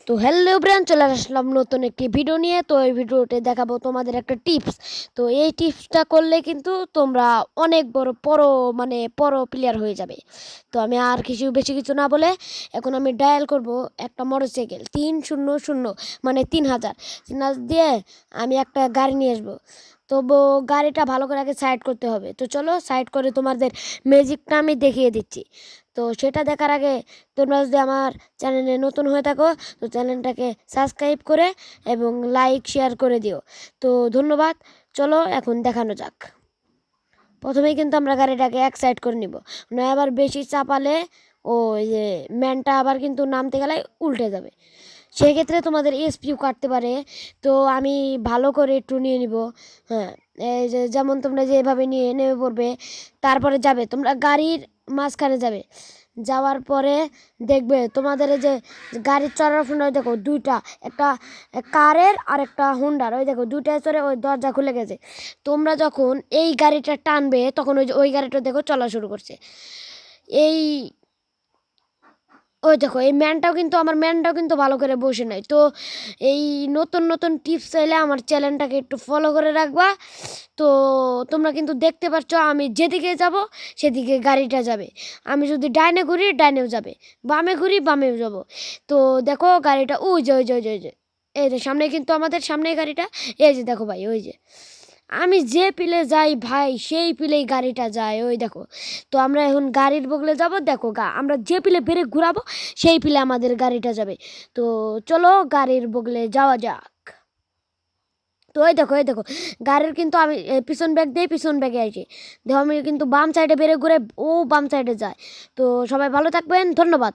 তো hello bran, চলে আসলাম নতুন একটি ভিডিও নিয়ে। তো এই ভিডিওতে দেখাবো তোমাদের একটা টিপস। তো এই টিপসটা করলে কিন্তু তোমরা অনেক বড় প্লেয়ার হয়ে যাবে। তো আমি আর বেশি কিছু না বলে এখন আমি ডায়াল করব একটা মোটরসাইকেল 300, মানে 3000 দিয়ে আমি একটা গাড়ি নিয়ে আসবো। তো গাড়িটা ভালো করে আগে সাইড করতে হবে। তো চলো সাইড করে তোমাদের ম্যাজিকটা আমি দেখিয়ে দিচ্ছি। তো সেটা দেখার আগে তোমরা যদি আমার চ্যানেলে নতুন হয়ে থাকো তো চ্যানেলটাকে সাবস্ক্রাইব করে এবং লাইক শেয়ার করে দিও। তো ধন্যবাদ। চলো এখন দেখানো যাক। প্রথমেই কিন্তু আমরা গাড়িটাকে এক সাইড করে নিব, নয় আবার বেশি চাপালে ওই যে ম্যানটা আবার কিন্তু নামতে গেলে উল্টে যাবে। সেক্ষেত্রে তোমাদের এসপিও কাটতে পারে। তো আমি ভালো করে একটু নিয়ে নিব। হ্যাঁ, এই যে যেমন তোমরা যে এভাবে নিয়ে নেমে পড়বে, তারপরে যাবে তোমরা গাড়ির মাঝখানে যাবে। যাওয়ার পরে দেখবে তোমাদের এই যে গাড়ির চড়ার ফোনটা দেখো দুইটা, একটা কারের আর একটা হুন্ডার, ওই দেখো দুইটায় চড়ে ওই দরজা খুলে গেছে। তোমরা যখন এই গাড়িটা টানবে তখন ওই গাড়িটা দেখো চলা শুরু করছে। এই ওই দেখো এই ম্যানটাও কিন্তু ভালো করে বসে নাই। তো এই নতুন নতুন টিপস চাইলে আমার চ্যানেলটাকে একটু ফলো করে রাখবা। তো তোমরা কিন্তু দেখতে পাচ্ছ আমি যেদিকে যাব সেদিকে গাড়িটা যাবে। আমি যদি ডাইনে ঘুরি ডাইনেও যাবে, বামে ঘুরি বামেও যাব। তো দেখো গাড়িটা ওই যে এই যে সামনে, কিন্তু আমাদের সামনে গাড়িটা। এই যে দেখো ভাই, ওই যে আমি যে পিলে যাই ভাই সেই পিলেই গাড়িটা যায়, ওই দেখো। তো আমরা এখন গাড়ির বগলে যাব। দেখো আমরা যে পিলে ব্রেক ঘুরাবো সেই পিলে আমাদের গাড়িটা যাবে। তো চলো গাড়ির বগলে যাওয়া যাক। তো এই দেখো গাড়ির কিন্তু আমি পিছন ব্যাগ দিয়ে পিছন ব্যাগে আইছি। দেখো আমি কিন্তু বাম সাইডে ব্রেক ঘুরে ও বাম সাইডে যায়। তো সবাই ভালো থাকবেন, ধন্যবাদ।